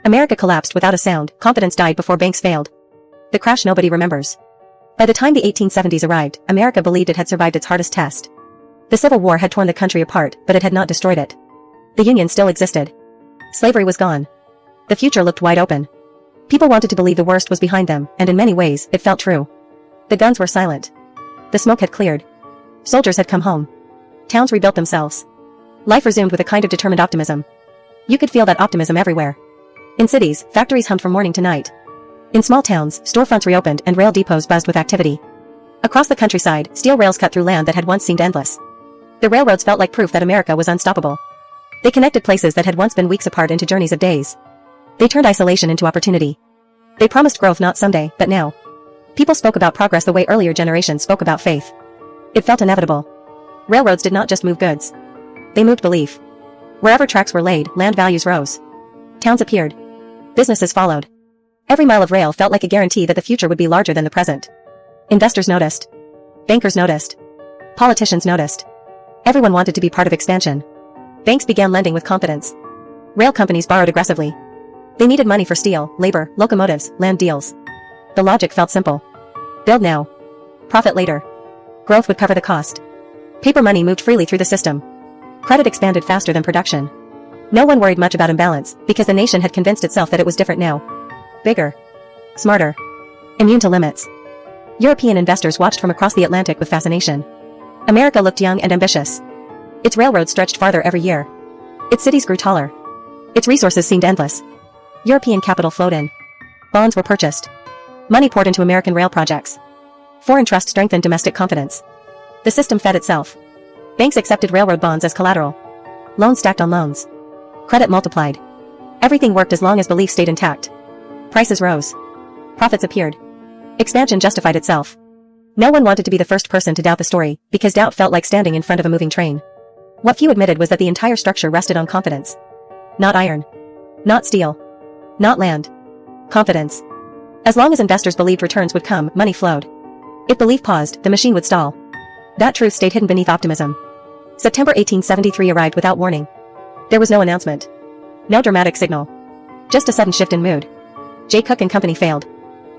America collapsed without a sound, confidence died before banks failed. The crash nobody remembers. By the time the 1870s arrived, America believed it had survived its hardest test. The Civil War had torn the country apart, but it had not destroyed it. The Union still existed. Slavery was gone. The future looked wide open. People wanted to believe the worst was behind them, and in many ways, it felt true. The guns were silent. The smoke had cleared. Soldiers had come home. Towns rebuilt themselves. Life resumed with a kind of determined optimism. You could feel that optimism everywhere. In cities, factories hummed from morning to night. In small towns, storefronts reopened and rail depots buzzed with activity. Across the countryside, steel rails cut through land that had once seemed endless. The railroads felt like proof that America was unstoppable. They connected places that had once been weeks apart into journeys of days. They turned isolation into opportunity. They promised growth not someday, but now. People spoke about progress the way earlier generations spoke about faith. It felt inevitable. Railroads did not just move goods. They moved belief. Wherever tracks were laid, land values rose. Towns appeared. Businesses followed. Every mile of rail felt like a guarantee that the future would be larger than the present. Investors noticed. Bankers noticed. Politicians noticed. Everyone wanted to be part of expansion. Banks began lending with confidence. Rail companies borrowed aggressively. They needed money for steel, labor, locomotives, land deals. The logic felt simple. Build now. Profit later. Growth would cover the cost. Paper money moved freely through the system. Credit expanded faster than production. No one worried much about imbalance, because the nation had convinced itself that it was different now. Bigger. Smarter. Immune to limits. European investors watched from across the Atlantic with fascination. America looked young and ambitious. Its railroads stretched farther every year. Its cities grew taller. Its resources seemed endless. European capital flowed in. Bonds were purchased. Money poured into American rail projects. Foreign trust strengthened domestic confidence. The system fed itself. Banks accepted railroad bonds as collateral. Loans stacked on loans. Credit multiplied. Everything worked as long as belief stayed intact. Prices rose. Profits appeared. Expansion justified itself. No one wanted to be the first person to doubt the story, because doubt felt like standing in front of a moving train. What few admitted was that the entire structure rested on confidence. Not iron. Not steel. Not land. Confidence. As long as investors believed returns would come, money flowed. If belief paused, the machine would stall. That truth stayed hidden beneath optimism. September 1873 arrived without warning. There was no announcement. No dramatic signal. Just a sudden shift in mood. Jay Cooke and Company failed.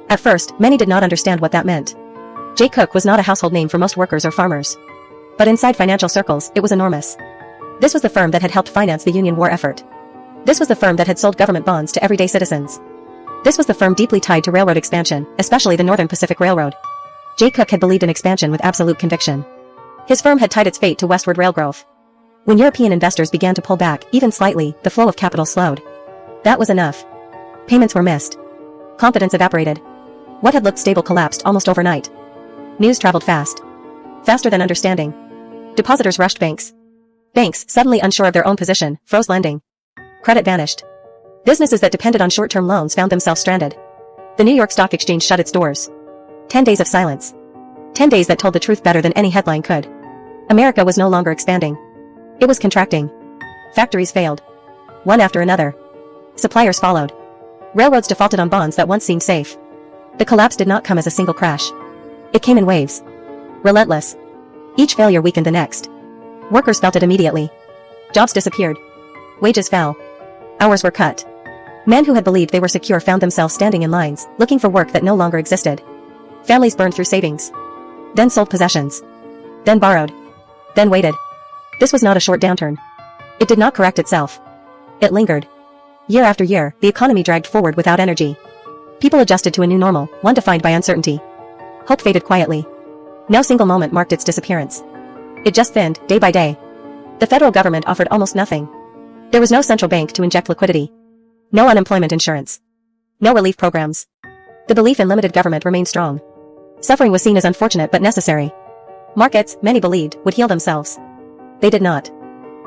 At first, many did not understand what that meant. Jay Cooke was not a household name for most workers or farmers. But inside financial circles, it was enormous. This was the firm that had helped finance the Union war effort. This was the firm that had sold government bonds to everyday citizens. This was the firm deeply tied to railroad expansion, especially the Northern Pacific Railroad. Jay Cooke had believed in expansion with absolute conviction. His firm had tied its fate to westward rail growth. When European investors began to pull back, even slightly, the flow of capital slowed. That was enough. Payments were missed. Confidence evaporated. What had looked stable collapsed almost overnight. News traveled fast. Faster than understanding. Depositors rushed banks. Banks, suddenly unsure of their own position, froze lending. Credit vanished. Businesses that depended on short-term loans found themselves stranded. The New York Stock Exchange shut its doors. 10 days of silence. 10 days that told the truth better than any headline could. America was no longer expanding. It was contracting. Factories failed. One after another. Suppliers followed. Railroads defaulted on bonds that once seemed safe. The collapse did not come as a single crash. It came in waves. Relentless. Each failure weakened the next. Workers felt it immediately. Jobs disappeared. Wages fell. Hours were cut. Men who had believed they were secure found themselves standing in lines, looking for work that no longer existed. Families burned through savings. Then sold possessions. Then borrowed. Then waited. This was not a short downturn. It did not correct itself. It lingered. Year after year, the economy dragged forward without energy. People adjusted to a new normal, one defined by uncertainty. Hope faded quietly. No single moment marked its disappearance. It just thinned, day by day. The federal government offered almost nothing. There was no central bank to inject liquidity. No unemployment insurance. No relief programs. The belief in limited government remained strong. Suffering was seen as unfortunate but necessary. Markets, many believed, would heal themselves. They did not.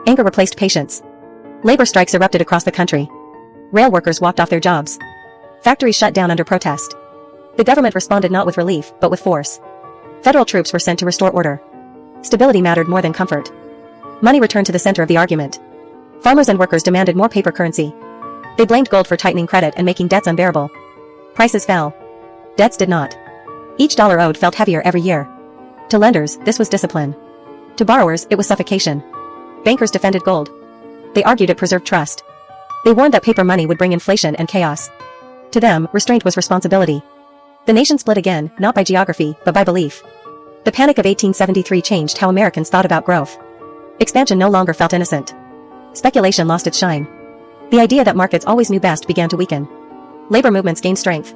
Anger replaced patience. Labor strikes erupted across the country. Rail workers walked off their jobs. Factories shut down under protest. The government responded not with relief, but with force. Federal troops were sent to restore order. Stability mattered more than comfort. Money returned to the center of the argument. Farmers and workers demanded more paper currency. They blamed gold for tightening credit and making debts unbearable. Prices fell. Debts did not. Each dollar owed felt heavier every year. To lenders, this was discipline. To borrowers, it was suffocation. Bankers defended gold. They argued it preserved trust. They warned that paper money would bring inflation and chaos. To them, restraint was responsibility. The nation split again, not by geography, but by belief. The Panic of 1873 changed how Americans thought about growth. Expansion no longer felt innocent. Speculation lost its shine. The idea that markets always knew best began to weaken. Labor movements gained strength.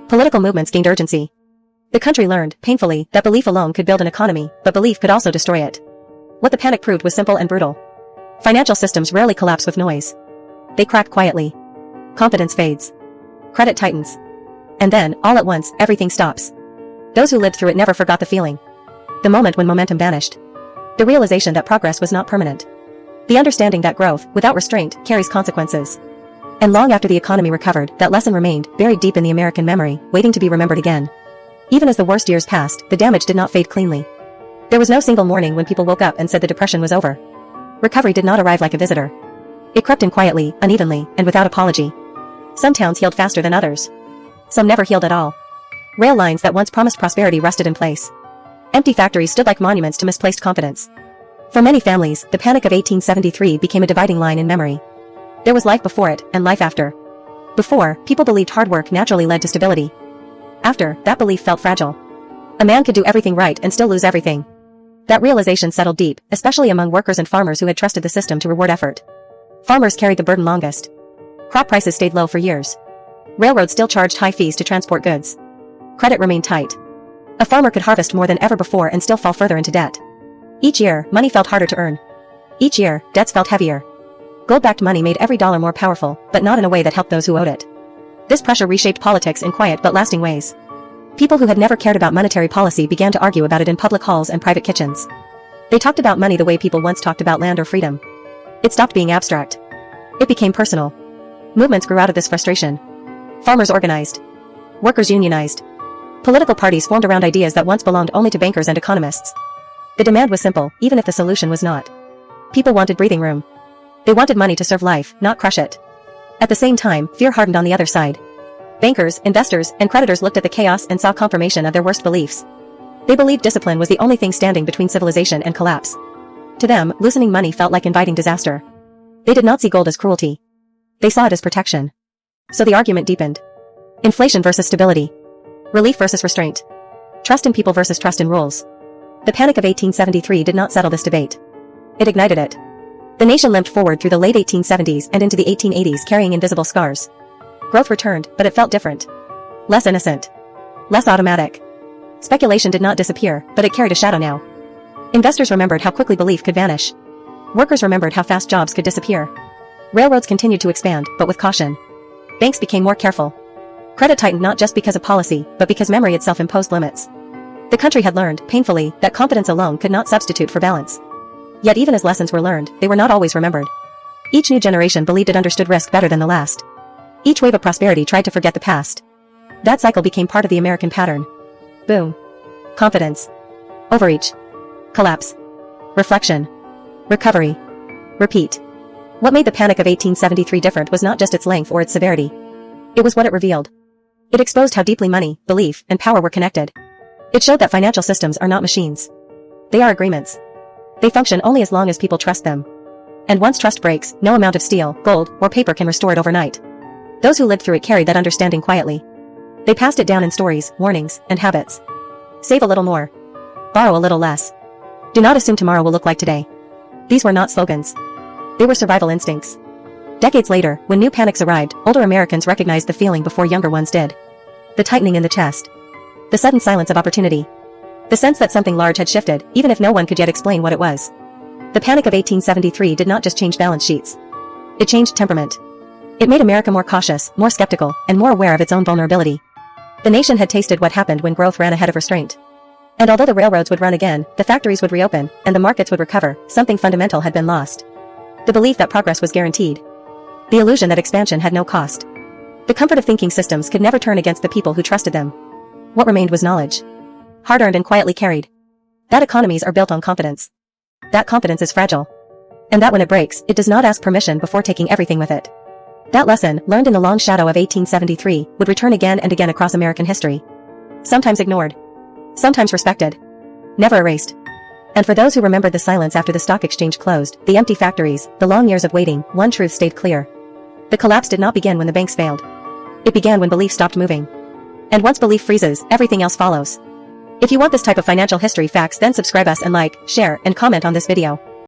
Political movements gained urgency. The country learned, painfully, that belief alone could build an economy, but belief could also destroy it. What the panic proved was simple and brutal. Financial systems rarely collapse with noise. They crack quietly. Confidence fades. Credit tightens. And then, all at once, everything stops. Those who lived through it never forgot the feeling. The moment when momentum vanished. The realization that progress was not permanent. The understanding that growth, without restraint, carries consequences. And long after the economy recovered, that lesson remained, buried deep in the American memory, waiting to be remembered again. Even as the worst years passed, the damage did not fade cleanly. There was no single morning when people woke up and said the depression was over. Recovery did not arrive like a visitor. It crept in quietly, unevenly, and without apology. Some towns healed faster than others. Some never healed at all. Rail lines that once promised prosperity rusted in place. Empty factories stood like monuments to misplaced confidence. For many families, the Panic of 1873 became a dividing line in memory. There was life before it, and life after. Before, people believed hard work naturally led to stability. After, that belief felt fragile. A man could do everything right and still lose everything. That realization settled deep, especially among workers and farmers who had trusted the system to reward effort. Farmers carried the burden longest. Crop prices stayed low for years. Railroads still charged high fees to transport goods. Credit remained tight. A farmer could harvest more than ever before and still fall further into debt. Each year, money felt harder to earn. Each year, debts felt heavier. Gold-backed money made every dollar more powerful, but not in a way that helped those who owed it. This pressure reshaped politics in quiet but lasting ways. People who had never cared about monetary policy began to argue about it in public halls and private kitchens. They talked about money the way people once talked about land or freedom. It stopped being abstract. It became personal. Movements grew out of this frustration. Farmers organized. Workers unionized. Political parties formed around ideas that once belonged only to bankers and economists. The demand was simple, even if the solution was not. People wanted breathing room. They wanted money to serve life, not crush it. At the same time, fear hardened on the other side. Bankers, investors, and creditors looked at the chaos and saw confirmation of their worst beliefs. They believed discipline was the only thing standing between civilization and collapse. To them, loosening money felt like inviting disaster. They did not see gold as cruelty. They saw it as protection. So the argument deepened. Inflation versus stability. Relief versus restraint. Trust in people versus trust in rules. The Panic of 1873 did not settle this debate. It ignited it. The nation limped forward through the late 1870s and into the 1880s carrying invisible scars. Growth returned, but it felt different. Less innocent. Less automatic. Speculation did not disappear, but it carried a shadow now. Investors remembered how quickly belief could vanish. Workers remembered how fast jobs could disappear. Railroads continued to expand, but with caution. Banks became more careful. Credit tightened not just because of policy, but because memory itself imposed limits. The country had learned, painfully, that confidence alone could not substitute for balance. Yet even as lessons were learned, they were not always remembered. Each new generation believed it understood risk better than the last. Each wave of prosperity tried to forget the past. That cycle became part of the American pattern. Boom. Confidence. Overreach. Collapse. Reflection. Recovery. Repeat. What made the Panic of 1873 different was not just its length or its severity. It was what it revealed. It exposed how deeply money, belief, and power were connected. It showed that financial systems are not machines. They are agreements. They function only as long as people trust them. And once trust breaks, no amount of steel, gold, or paper can restore it overnight. Those who lived through it carried that understanding quietly. They passed it down in stories, warnings, and habits. Save a little more. Borrow a little less. Do not assume tomorrow will look like today. These were not slogans. They were survival instincts. Decades later, when new panics arrived, older Americans recognized the feeling before younger ones did. The tightening in the chest. The sudden silence of opportunity. The sense that something large had shifted, even if no one could yet explain what it was. The Panic of 1873 did not just change balance sheets. It changed temperament. It made America more cautious, more skeptical, and more aware of its own vulnerability. The nation had tasted what happened when growth ran ahead of restraint. And although the railroads would run again, the factories would reopen, and the markets would recover, something fundamental had been lost. The belief that progress was guaranteed. The illusion that expansion had no cost. The comfort of thinking systems could never turn against the people who trusted them. What remained was knowledge. Hard-earned and quietly carried. That economies are built on confidence. That confidence is fragile. And that when it breaks, it does not ask permission before taking everything with it. That lesson, learned in the long shadow of 1873, would return again and again across American history. Sometimes ignored. Sometimes respected. Never erased. And for those who remembered the silence after the stock exchange closed, the empty factories, the long years of waiting, one truth stayed clear. The collapse did not begin when the banks failed. It began when belief stopped moving. And once belief freezes, everything else follows. If you want this type of financial history facts, then subscribe us and like, share, and comment on this video.